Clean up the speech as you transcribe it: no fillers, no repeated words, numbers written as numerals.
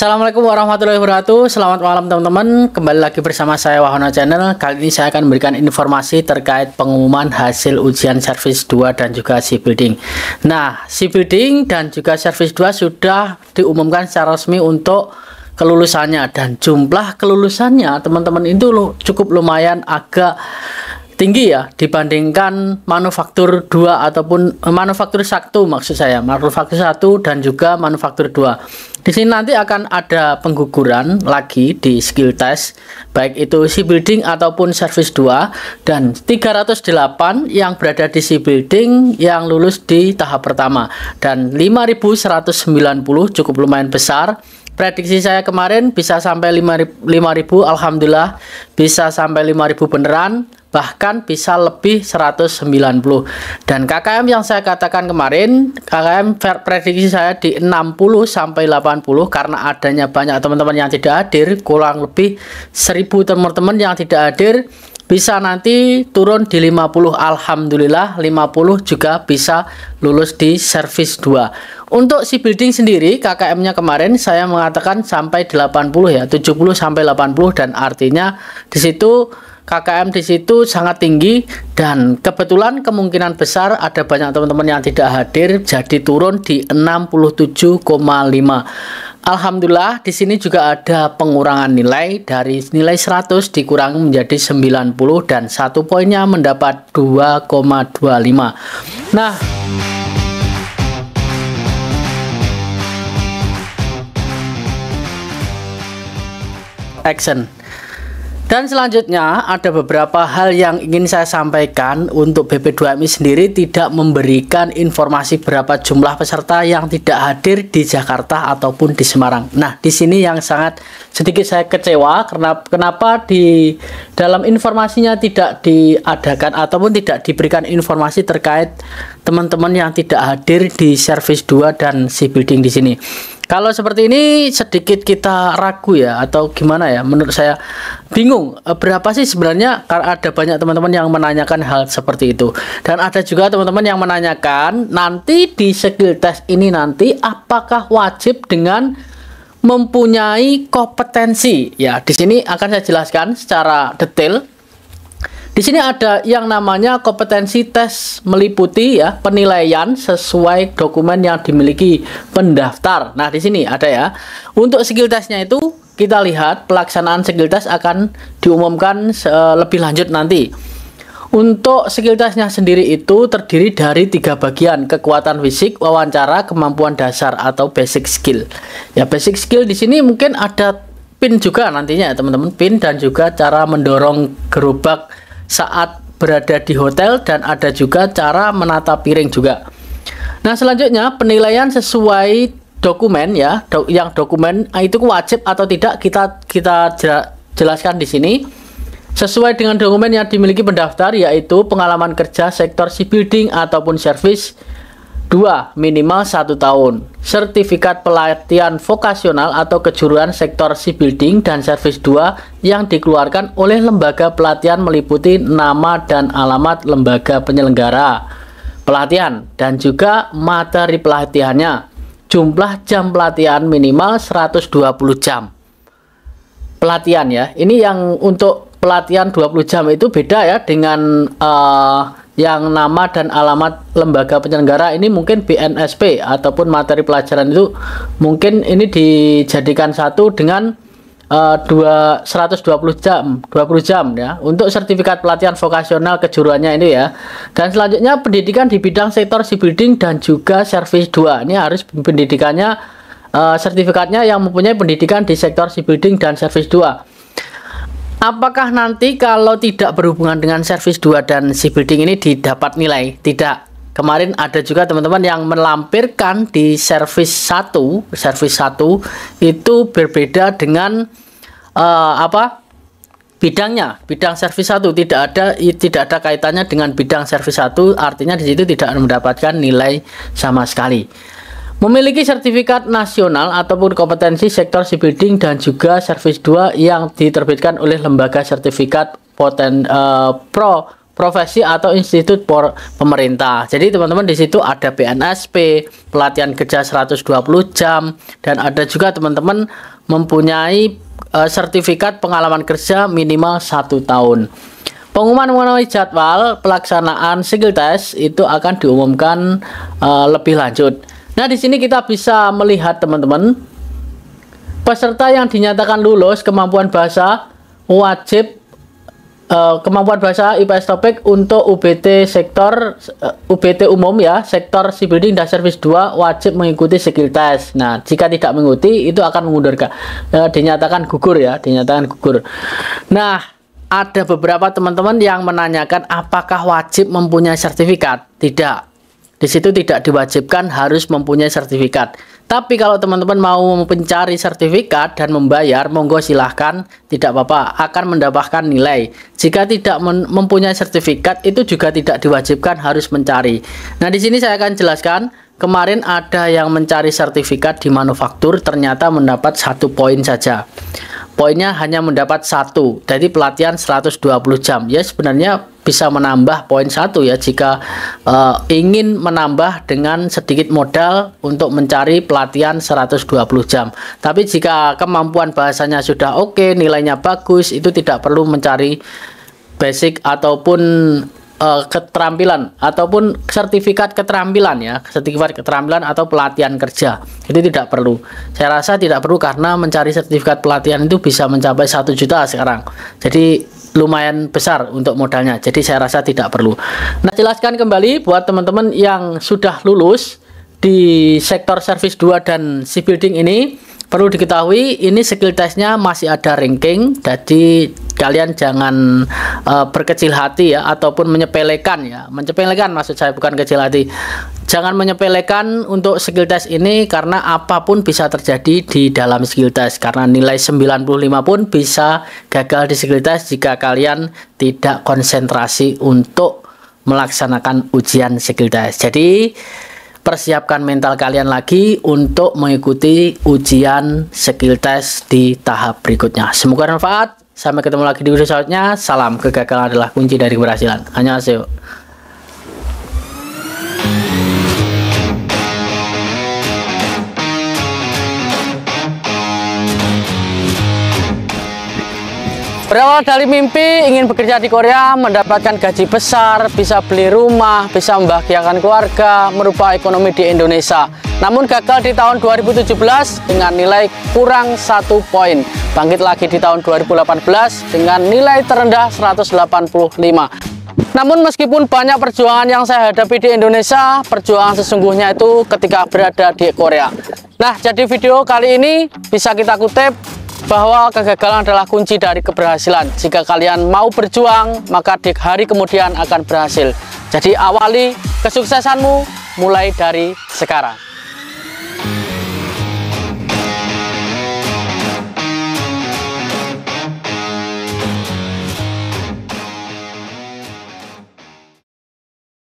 Assalamualaikum warahmatullahi wabarakatuh. Selamat malam teman-teman. Kembali lagi bersama saya Wahono Channel. Kali ini saya akan memberikan informasi terkait pengumuman hasil ujian Service 2 dan juga Shipbuilding. Nah, Shipbuilding dan juga Service 2 sudah diumumkan secara resmi untuk kelulusannya, dan jumlah kelulusannya teman-teman itu cukup lumayan agak tinggi ya dibandingkan manufaktur 2 ataupun manufaktur 1, maksud saya manufaktur 1 dan juga manufaktur 2. Di sini nanti akan ada pengguguran lagi di skill test, baik itu Shipbuilding ataupun Service 2, dan 308 yang berada di Shipbuilding yang lulus di tahap pertama, dan 5.190 cukup lumayan besar. Prediksi saya kemarin bisa sampai 5.000, alhamdulillah bisa sampai 5.000 beneran, bahkan bisa lebih 190. Dan KKM yang saya katakan kemarin, KKM prediksi saya di 60 sampai 80 karena adanya banyak teman-teman yang tidak hadir, kurang lebih 1.000 teman-teman yang tidak hadir, bisa nanti turun di 50. Alhamdulillah 50 juga bisa lulus di Service 2. Untuk Shipbuilding sendiri KKM-nya kemarin saya mengatakan sampai 80 ya, 70 sampai 80, dan artinya di situ KKM di situ sangat tinggi, dan kebetulan kemungkinan besar ada banyak teman-teman yang tidak hadir jadi turun di 67,5. Alhamdulillah di sini juga ada pengurangan nilai, dari nilai 100 dikurangi menjadi 90, dan 1 poinnya mendapat 2,25. Nah, action. Dan selanjutnya ada beberapa hal yang ingin saya sampaikan. Untuk BP2MI sendiri tidak memberikan informasi berapa jumlah peserta yang tidak hadir di Jakarta ataupun di Semarang. Nah, di sini yang sangat sedikit saya kecewa karena kenapa di dalam informasinya tidak diadakan ataupun tidak diberikan informasi terkait teman-teman yang tidak hadir di Service 2 dan Shipbuilding di sini. Kalau seperti ini sedikit kita ragu ya, atau gimana ya, menurut saya bingung berapa sih sebenarnya, karena ada banyak teman-teman yang menanyakan hal seperti itu. Dan ada juga teman-teman yang menanyakan nanti di skill test ini nanti apakah wajib dengan mempunyai kompetensi. Ya, di sini akan saya jelaskan secara detail. Di sini ada yang namanya kompetensi tes, meliputi ya penilaian sesuai dokumen yang dimiliki pendaftar. Nah, di sini ada ya. Untuk skill testnya itu kita lihat pelaksanaan skill test akan diumumkan lebih lanjut nanti. Untuk skill testnya sendiri itu terdiri dari 3 bagian: kekuatan fisik, wawancara, kemampuan dasar atau basic skill. Ya, basic skill di sini mungkin ada pin juga nantinya ya teman-teman, pin dan juga cara mendorong gerobak saat berada di hotel, dan ada juga cara menata piring juga. Nah, selanjutnya penilaian sesuai dokumen ya, yang dokumen itu wajib atau tidak kita jelaskan di sini. Sesuai dengan dokumen yang dimiliki pendaftar, yaitu pengalaman kerja sektor Shipbuilding ataupun Service 2 minimal 1 tahun, sertifikat pelatihan vokasional atau kejuruan sektor Shipbuilding dan Service 2 yang dikeluarkan oleh lembaga pelatihan meliputi nama dan alamat lembaga penyelenggara pelatihan dan juga materi pelatihannya, jumlah jam pelatihan minimal 120 jam pelatihan ya. Ini yang untuk pelatihan 20 jam itu beda ya dengan yang nama dan alamat lembaga penyelenggara. Ini mungkin BNSP ataupun materi pelajaran itu mungkin ini dijadikan satu dengan 120 jam, 20 jam ya. Untuk sertifikat pelatihan vokasional kejuruannya ini ya. Dan selanjutnya pendidikan di bidang sektor Shipbuilding dan juga Service 2. Ini harus pendidikannya sertifikatnya yang mempunyai pendidikan di sektor Shipbuilding dan Service 2. Apakah nanti kalau tidak berhubungan dengan Service 2 dan Shipbuilding ini didapat nilai? Tidak. Kemarin ada juga teman-teman yang melampirkan di Service 1. Service 1 itu berbeda dengan bidangnya. Bidang Service 1 tidak ada kaitannya dengan bidang Service 1, artinya di situ tidak mendapatkan nilai sama sekali. Memiliki sertifikat nasional ataupun kompetensi sektor Shipbuilding dan juga Service 2 yang diterbitkan oleh lembaga sertifikat profesi atau institut pemerintah. Jadi teman-teman di situ ada BNSP, pelatihan kerja 120 jam, dan ada juga teman-teman mempunyai sertifikat pengalaman kerja minimal 1 tahun. Pengumuman mengenai jadwal pelaksanaan skill test itu akan diumumkan lebih lanjut. Nah, di sini kita bisa melihat teman-teman, peserta yang dinyatakan lulus kemampuan bahasa wajib kemampuan bahasa IPS topik untuk UBT sektor UBT umum ya, sektor Shipbuilding dan Service 2 wajib mengikuti skill test. Nah, jika tidak mengikuti itu akan mengundurkan dinyatakan gugur ya, dinyatakan gugur. Nah, ada beberapa teman-teman yang menanyakan apakah wajib mempunyai sertifikat? Tidak. Di situ tidak diwajibkan harus mempunyai sertifikat. Tapi kalau teman-teman mau mencari sertifikat dan membayar, monggo silahkan, tidak apa-apa, akan mendapatkan nilai. Jika tidak mempunyai sertifikat, itu juga tidak diwajibkan harus mencari. Nah, di sini saya akan jelaskan. Kemarin ada yang mencari sertifikat di manufaktur, ternyata mendapat 1 poin saja. Poinnya hanya mendapat 1, jadi pelatihan 120 jam. Ya, sebenarnya bisa menambah poin 1 ya, jika ingin menambah dengan sedikit modal untuk mencari pelatihan 120 jam. Tapi jika kemampuan bahasanya sudah oke, nilainya bagus, itu tidak perlu mencari basic ataupun keterampilan ataupun sertifikat keterampilan ya, sertifikat keterampilan atau pelatihan kerja, itu tidak perlu. Saya rasa tidak perlu karena mencari sertifikat pelatihan itu bisa mencapai 1 juta sekarang, jadi lumayan besar untuk modalnya, jadi saya rasa tidak perlu. Nah, jelaskan kembali buat teman-teman yang sudah lulus di sektor service 2 dan shipbuilding ini, perlu diketahui ini skill testnya masih ada ranking, jadi kalian jangan berkecil hati ya, ataupun menyepelekan ya, menyepelekan maksud saya, bukan kecil hati. Jangan menyepelekan untuk skill test ini, karena apapun bisa terjadi di dalam skill test, karena nilai 95 pun bisa gagal di skill test jika kalian tidak konsentrasi untuk melaksanakan ujian skill test. Jadi persiapkan mental kalian lagi untuk mengikuti ujian skill test di tahap berikutnya. Semoga bermanfaat. Sampai ketemu lagi di video selanjutnya. Salam, kegagalan adalah kunci dari keberhasilan. Annyeonghaseyo. Berawal dari mimpi ingin bekerja di Korea, mendapatkan gaji besar, bisa beli rumah, bisa membahagiakan keluarga, merubah ekonomi di Indonesia. Namun gagal di tahun 2017 dengan nilai kurang 1 poin. Bangkit lagi di tahun 2018 dengan nilai terendah 185. Namun meskipun banyak perjuangan yang saya hadapi di Indonesia, perjuangan sesungguhnya itu ketika berada di Korea. Nah, jadi video kali ini bisa kita kutip bahwa kegagalan adalah kunci dari keberhasilan. Jika kalian mau berjuang, maka di hari kemudian akan berhasil. Jadi awali kesuksesanmu mulai dari sekarang.